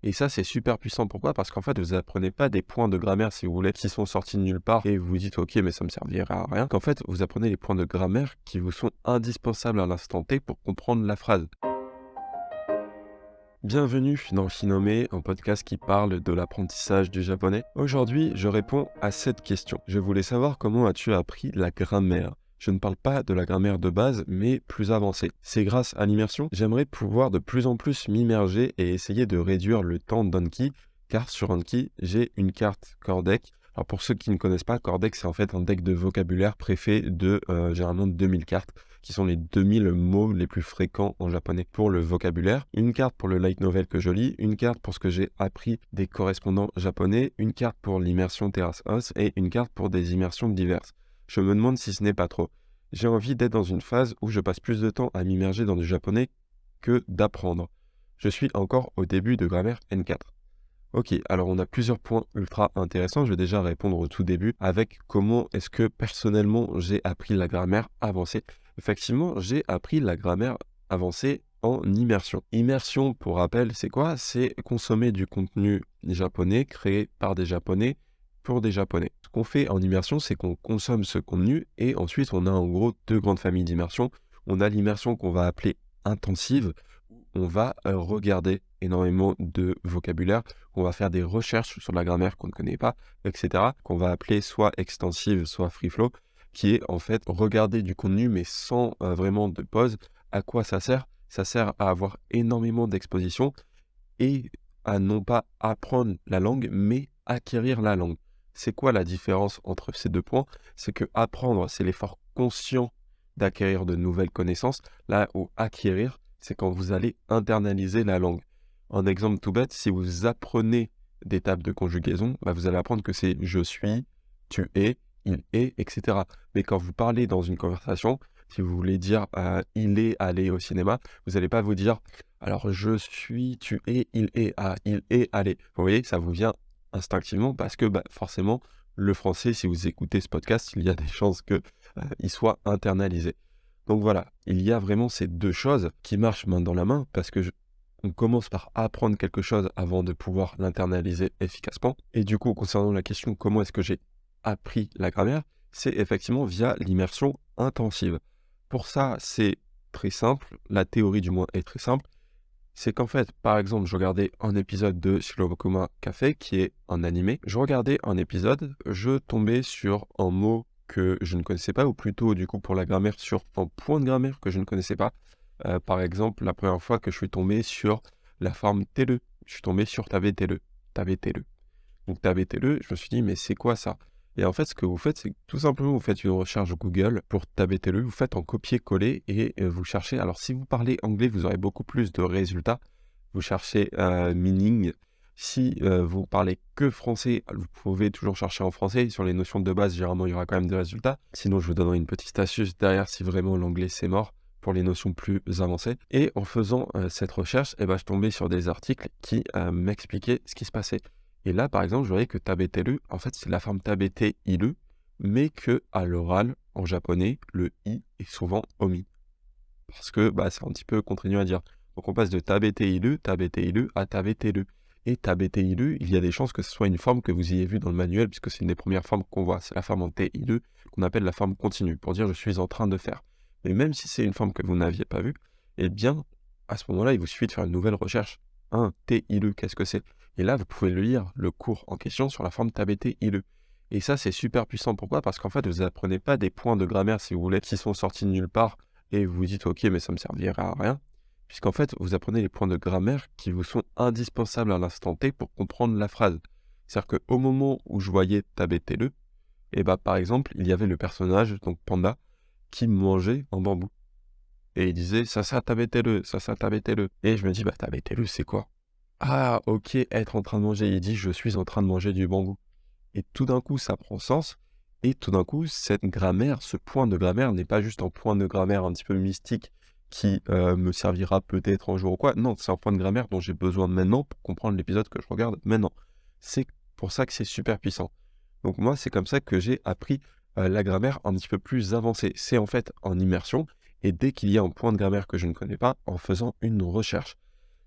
Et ça, c'est super puissant. Pourquoi? Parce qu'en fait, vous apprenez pas des points de grammaire, si vous voulez, qui sont sortis de nulle part et vous vous dites: «OK, mais ça me servira à rien». Qu'en fait, vous apprenez les points de grammaire qui vous sont indispensables à l'instant T pour comprendre la phrase. Bienvenue dans Shinome, un podcast qui parle de l'apprentissage du japonais. Aujourd'hui, je réponds à cette question. Je voulais savoir comment as-tu appris la grammaire? Je ne parle pas de la grammaire de base, mais plus avancée. C'est grâce à l'immersion, j'aimerais pouvoir de plus en plus m'immerger et essayer de réduire le temps d'Anki, car sur Anki, j'ai une carte Core Deck. Alors pour ceux qui ne connaissent pas, Core Deck, c'est en fait un deck de vocabulaire préfet de généralement 2000 cartes, qui sont les 2000 mots les plus fréquents en japonais pour le vocabulaire. Une carte pour le light novel que je lis, une carte pour ce que j'ai appris des correspondants japonais, une carte pour l'immersion Terrace House et une carte pour des immersions diverses. Je me demande si ce n'est pas trop. J'ai envie d'être dans une phase où je passe plus de temps à m'immerger dans du japonais que d'apprendre. Je suis encore au début de grammaire N4. Ok, alors on a plusieurs points ultra intéressants. Je vais déjà répondre au tout début avec comment est-ce que personnellement j'ai appris la grammaire avancée. Effectivement, j'ai appris la grammaire avancée en immersion. Immersion, pour rappel, c'est quoi? C'est consommer du contenu japonais créé par des japonais pour des japonais. Ce qu'on fait en immersion, c'est qu'on consomme ce contenu et ensuite on a en gros deux grandes familles d'immersion. On a l'immersion qu'on va appeler intensive, où on va regarder énormément de vocabulaire, on va faire des recherches sur la grammaire qu'on ne connaît pas, etc., qu'on va appeler soit extensive, soit free flow, qui est en fait regarder du contenu mais sans vraiment de pause. À quoi ça sert? Ça sert à avoir énormément d'exposition et à non pas apprendre la langue, mais acquérir la langue. C'est quoi la différence entre ces deux points? C'est que apprendre, c'est l'effort conscient d'acquérir de nouvelles connaissances, là où acquérir, c'est quand vous allez internaliser la langue. En exemple tout bête, si vous apprenez des tables de conjugaison, bah, vous allez apprendre que c'est je suis, tu es, il est, etc. Mais quand vous parlez dans une conversation, si vous voulez dire il est allé au cinéma, vous n'allez pas vous dire alors je suis, tu es, il est allé. Vous voyez, ça vous vient instinctivement parce que bah, forcément, le français, si vous écoutez ce podcast, il y a des chances que il soit internalisé. Donc voilà, il y a vraiment ces deux choses qui marchent main dans la main parce que on commence par apprendre quelque chose avant de pouvoir l'internaliser efficacement. Et du coup, concernant la question comment est-ce que j'ai appris la grammaire, c'est effectivement via l'immersion intensive. Pour ça, c'est très simple, la théorie du moins est très simple. C'est qu'en fait, par exemple, je regardais un épisode de Shirokuma Café, qui est un animé. Je regardais un épisode, je tombais sur un mot que je ne connaissais pas, ou plutôt, du coup, pour la grammaire, sur un point de grammaire que je ne connaissais pas. Par exemple, la première fois que je suis tombé sur la forme tele, je suis tombé sur tabetele, tabetele. Donc tabetele, je me suis dit, mais c'est quoi ça? Et en fait, ce que vous faites, c'est que tout simplement, vous faites une recherche Google pour tabetele, vous faites en copier-coller et vous cherchez. Alors, si vous parlez anglais, vous aurez beaucoup plus de résultats. Vous cherchez meaning. Si vous parlez que français, vous pouvez toujours chercher en français. Sur les notions de base, généralement, il y aura quand même des résultats. Sinon, je vous donnerai une petite astuce derrière si vraiment l'anglais c'est mort pour les notions plus avancées. Et en faisant cette recherche, je tombais sur des articles qui m'expliquaient ce qui se passait. Et là, par exemple, je voyais que tabetelu, en fait, c'est la forme tabete ilu, mais que à l'oral, en japonais, le i est souvent omis. Parce que c'est un petit peu contraignant à dire. Donc on passe de tabete ilu à tabetelu. Et tabete ilu, il y a des chances que ce soit une forme que vous ayez vue dans le manuel, puisque c'est une des premières formes qu'on voit. C'est la forme en te ilu, qu'on appelle la forme continue, pour dire je suis en train de faire. Mais même si c'est une forme que vous n'aviez pas vue, eh bien, à ce moment-là, il vous suffit de faire une nouvelle recherche. Un te ilu, qu'est-ce que c'est? Et là, vous pouvez lire le cours en question sur la forme tabete ilu. Et ça, c'est super puissant. Pourquoi? Parce qu'en fait, vous apprenez pas des points de grammaire, si vous voulez, qui sont sortis de nulle part, et vous vous dites, ok, mais ça me servira à rien. Puisqu'en fait, vous apprenez les points de grammaire qui vous sont indispensables à l'instant T pour comprendre la phrase. C'est-à-dire qu'au moment où je voyais tabetele, par exemple, il y avait le personnage, donc Panda, qui mangeait un bambou. Et il disait, ça tabetele, ça tabetele. Et je me dis, tabetele, c'est quoi? Ah, ok, être en train de manger. Il dit, je suis en train de manger du bambou. Et tout d'un coup, ça prend sens. Et tout d'un coup, cette grammaire, ce point de grammaire n'est pas juste un point de grammaire un petit peu mystique qui me servira peut-être un jour ou quoi. Non, c'est un point de grammaire dont j'ai besoin maintenant pour comprendre l'épisode que je regarde maintenant. C'est pour ça que c'est super puissant. Donc moi, c'est comme ça que j'ai appris la grammaire un petit peu plus avancée. C'est en fait en immersion. Et dès qu'il y a un point de grammaire que je ne connais pas, en faisant une recherche.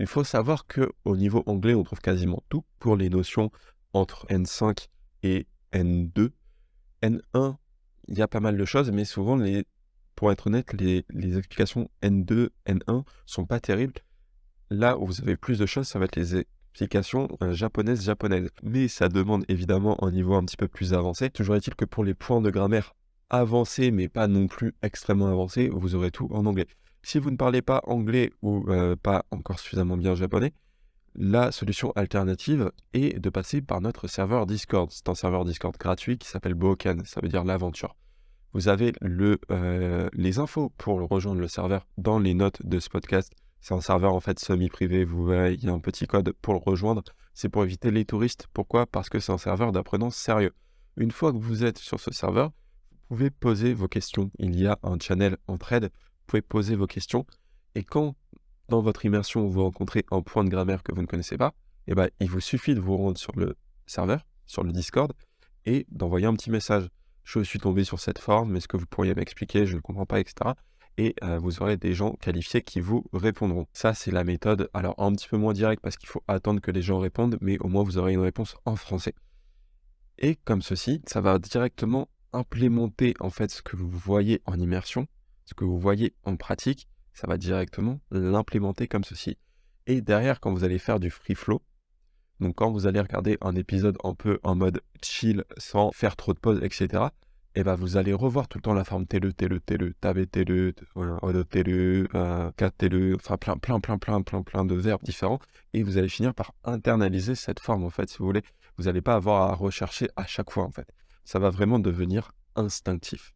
Il faut savoir qu'au niveau anglais, on trouve quasiment tout pour les notions entre N5 et N2. N1, il y a pas mal de choses, mais souvent, pour être honnête, les explications N2, N1 sont pas terribles. Là où vous avez plus de choses, ça va être les explications japonaises. Mais ça demande évidemment un niveau un petit peu plus avancé. Toujours est-il que pour les points de grammaire avancés, mais pas non plus extrêmement avancés, vous aurez tout en anglais. Si vous ne parlez pas anglais ou pas encore suffisamment bien japonais, la solution alternative est de passer par notre serveur Discord. C'est un serveur Discord gratuit qui s'appelle Boken, ça veut dire l'aventure. Vous avez les infos pour rejoindre le serveur dans les notes de ce podcast. C'est un serveur en fait semi-privé, vous verrez, il y a un petit code pour le rejoindre. C'est pour éviter les touristes. Pourquoi? Parce que c'est un serveur d'apprenants sérieux. Une fois que vous êtes sur ce serveur, vous pouvez poser vos questions. Il y a un channel entraide, vous pouvez poser vos questions. Et quand, dans votre immersion, vous rencontrez un point de grammaire que vous ne connaissez pas, eh ben, il vous suffit de vous rendre sur le serveur, sur le Discord, et d'envoyer un petit message. Je suis tombé sur cette forme, est-ce que vous pourriez m'expliquer? Je ne comprends pas, etc. Et vous aurez des gens qualifiés qui vous répondront. Ça, c'est la méthode. Alors, un petit peu moins direct parce qu'il faut attendre que les gens répondent, mais au moins, vous aurez une réponse en français. Et comme ceci, ça va directement implémenter en fait ce que vous voyez en immersion, ce que vous voyez en pratique, ça va directement l'implémenter comme ceci. Et derrière, quand vous allez faire du free flow, donc quand vous allez regarder un épisode un peu en mode chill, sans faire trop de pauses, etc., et ben vous allez revoir tout le temps la forme TLE, TAB TLE, Odo TLE, Kat TLE, enfin plein de verbes différents, et vous allez finir par internaliser cette forme en fait, si vous voulez. Vous n'allez pas avoir à rechercher à chaque fois en fait. Ça va vraiment devenir instinctif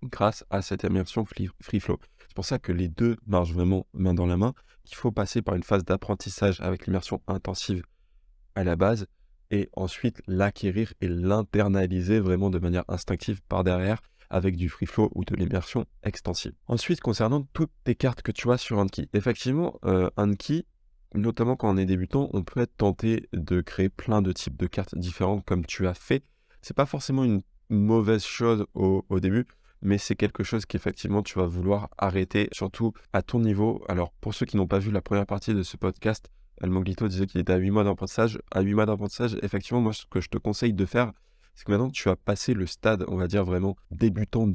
grâce à cette immersion free flow. C'est pour ça que les deux marchent vraiment main dans la main, qu'il faut passer par une phase d'apprentissage avec l'immersion intensive à la base, et ensuite l'acquérir et l'internaliser vraiment de manière instinctive par derrière avec du free flow ou de l'immersion extensive. Ensuite, concernant toutes tes cartes que tu as sur Anki, effectivement, Anki, notamment quand on est débutant, on peut être tenté de créer plein de types de cartes différentes comme tu as fait. C'est pas forcément une mauvaise chose au début, mais c'est quelque chose qu'effectivement tu vas vouloir arrêter, surtout à ton niveau. Alors, pour ceux qui n'ont pas vu la première partie de ce podcast, Almoglito disait qu'il était à 8 mois d'apprentissage. À 8 mois d'apprentissage, effectivement, moi, ce que je te conseille de faire, c'est que maintenant, tu as passé le stade, on va dire vraiment débutant,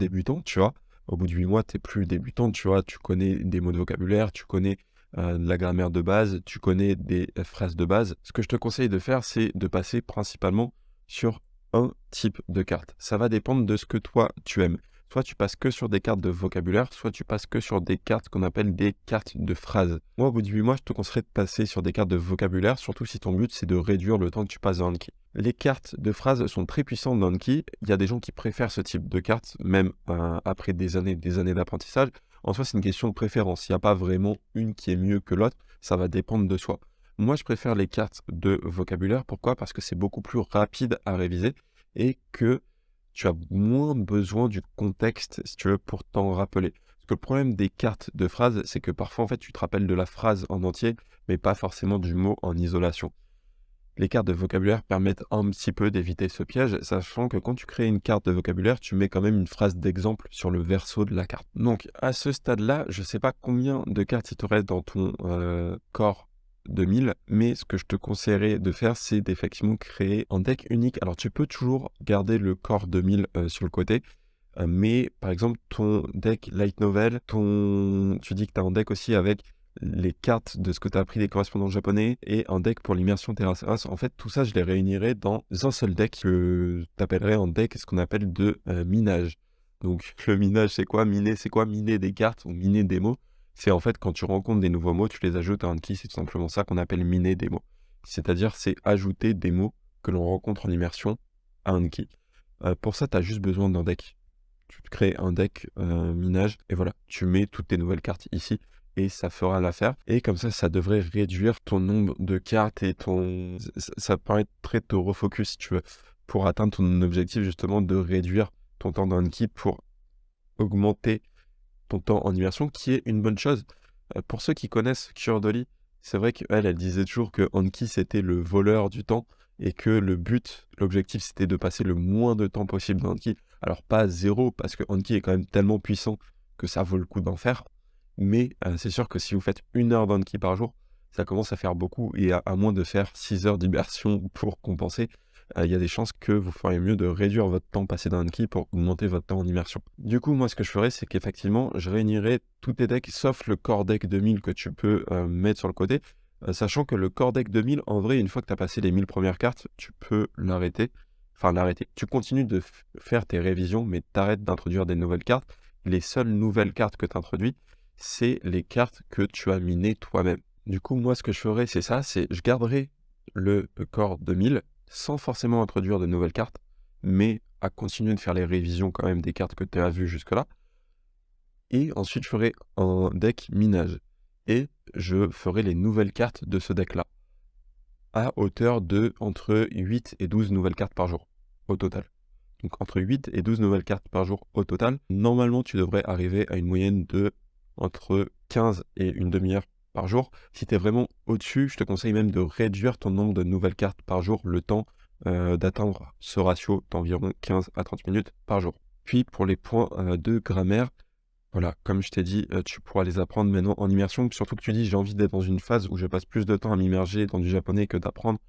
tu vois. Au bout de 8 mois, tu n'es plus débutant, tu vois. Tu connais des mots de vocabulaire, tu connais la grammaire de base, tu connais des phrases de base. Ce que je te conseille de faire, c'est de passer principalement sur un type de carte. Ça va dépendre de ce que toi, tu aimes. Soit tu passes que sur des cartes de vocabulaire, soit tu passes que sur des cartes qu'on appelle des cartes de phrases. Moi, au bout de 8 mois, je te conseillerais de passer sur des cartes de vocabulaire, surtout si ton but, c'est de réduire le temps que tu passes dans Anki. Les cartes de phrases sont très puissantes dans Anki. Il y a des gens qui préfèrent ce type de cartes, même après des années d'apprentissage. En soi, c'est une question de préférence. Il n'y a pas vraiment une qui est mieux que l'autre. Ça va dépendre de soi. Moi, je préfère les cartes de vocabulaire. Pourquoi? Parce que c'est beaucoup plus rapide à réviser et que tu as moins besoin du contexte, si tu veux, pour t'en rappeler. Parce que le problème des cartes de phrases, c'est que parfois, en fait, tu te rappelles de la phrase en entier, mais pas forcément du mot en isolation. Les cartes de vocabulaire permettent un petit peu d'éviter ce piège, sachant que quand tu crées une carte de vocabulaire, tu mets quand même une phrase d'exemple sur le verso de la carte. Donc, à ce stade-là, je ne sais pas combien de cartes il te reste dans ton corps 2000, mais ce que je te conseillerais de faire, c'est d'effectivement créer un deck unique. Alors, tu peux toujours garder le corps 2000 sur le côté, mais par exemple, ton deck Light Novel, tu dis que tu as un deck aussi avec les cartes de ce que tu as appris des correspondants japonais et un deck pour l'immersion Terrace. En fait, tout ça, je les réunirai dans un seul deck que tu appellerais un deck, ce qu'on appelle de minage. Donc, le minage, c'est quoi? Miner, c'est quoi? Miner des cartes ou miner des mots. C'est en fait quand tu rencontres des nouveaux mots, tu les ajoutes à Anki, c'est tout simplement ça qu'on appelle miner des mots. C'est-à-dire, c'est ajouter des mots que l'on rencontre en immersion à Anki. Pour ça, tu as juste besoin d'un deck. Tu crées un deck minage et voilà, tu mets toutes tes nouvelles cartes ici et ça fera l'affaire. Et comme ça devrait réduire ton nombre de cartes et ça permettrait de te refocus si tu veux, pour atteindre ton objectif justement de réduire ton temps dans Anki pour augmenter ton temps en immersion, qui est une bonne chose. Pour ceux qui connaissent Cure Dolly, c'est vrai qu'elle disait toujours que Anki c'était le voleur du temps et que l'objectif c'était de passer le moins de temps possible dans Anki. Alors pas zéro, parce que Anki est quand même tellement puissant que ça vaut le coup d'en faire. Mais c'est sûr que si vous faites 1 heure d'Anki par jour, ça commence à faire beaucoup et à moins de faire 6 heures d'immersion pour compenser, il y a des chances que vous feriez mieux de réduire votre temps passé dans Anki pour augmenter votre temps en immersion. Du coup, moi, ce que je ferais, c'est qu'effectivement, je réunirais tous tes decks, sauf le core deck 2000 que tu peux mettre sur le côté, sachant que le core deck 2000, en vrai, une fois que tu as passé les 1000 premières cartes, tu peux l'arrêter. Enfin, l'arrêter. Tu continues de faire tes révisions, mais t'arrêtes d'introduire des nouvelles cartes. Les seules nouvelles cartes que tu introduis, c'est les cartes que tu as minées toi-même. Du coup, moi, ce que je ferais, c'est ça, c'est je garderai le core 2000 sans forcément introduire de nouvelles cartes, mais à continuer de faire les révisions quand même des cartes que tu as vues jusque-là. Et ensuite, je ferai un deck minage. Et je ferai les nouvelles cartes de ce deck-là, à hauteur de entre 8 et 12 nouvelles cartes par jour, au total. Donc entre 8 et 12 nouvelles cartes par jour au total. Normalement, tu devrais arriver à une moyenne de entre 15 et une demi-heure par jour. Si tu es vraiment au-dessus, je te conseille même de réduire ton nombre de nouvelles cartes par jour, le temps d'atteindre ce ratio d'environ 15 à 30 minutes par jour. Puis pour les points de grammaire, voilà, comme je t'ai dit, tu pourras les apprendre maintenant en immersion. Surtout que tu dis: «J'ai envie d'être dans une phase où je passe plus de temps à m'immerger dans du japonais que d'apprendre».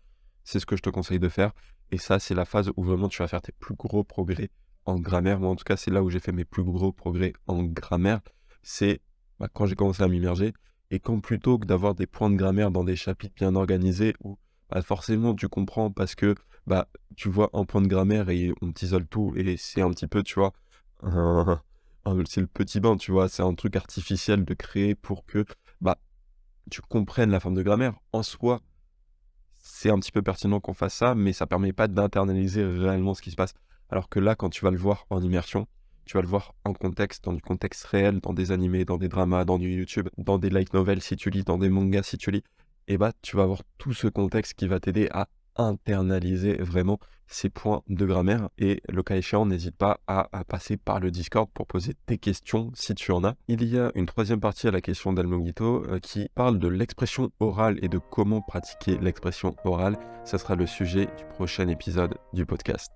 C'est ce que je te conseille de faire et ça, c'est la phase où vraiment tu vas faire tes plus gros progrès en grammaire. Moi, en tout cas, c'est là où j'ai fait mes plus gros progrès en grammaire. C'est, quand j'ai commencé à m'immerger et quand plutôt que d'avoir des points de grammaire dans des chapitres bien organisés où, forcément tu comprends parce que, tu vois un point de grammaire et on t'isole tout et c'est un petit peu, tu vois, c'est le petit bain, tu vois? C'est un truc artificiel de créer pour que, bah, tu comprennes la forme de grammaire. En soi, c'est un petit peu pertinent qu'on fasse ça, mais ça permet pas d'internaliser réellement ce qui se passe. Alors que là, quand tu vas le voir en immersion, tu vas le voir en contexte, dans du contexte réel, dans des animés, dans des dramas, dans du YouTube, dans des light novels si tu lis, dans des mangas si tu lis, et tu vas avoir tout ce contexte qui va t'aider à internaliser vraiment ces points de grammaire. Et le cas échéant, n'hésite pas à passer par le Discord pour poser tes questions si tu en as. Il y a une troisième partie à la question d'Almogito qui parle de l'expression orale et de comment pratiquer l'expression orale. Ce sera le sujet du prochain épisode du podcast.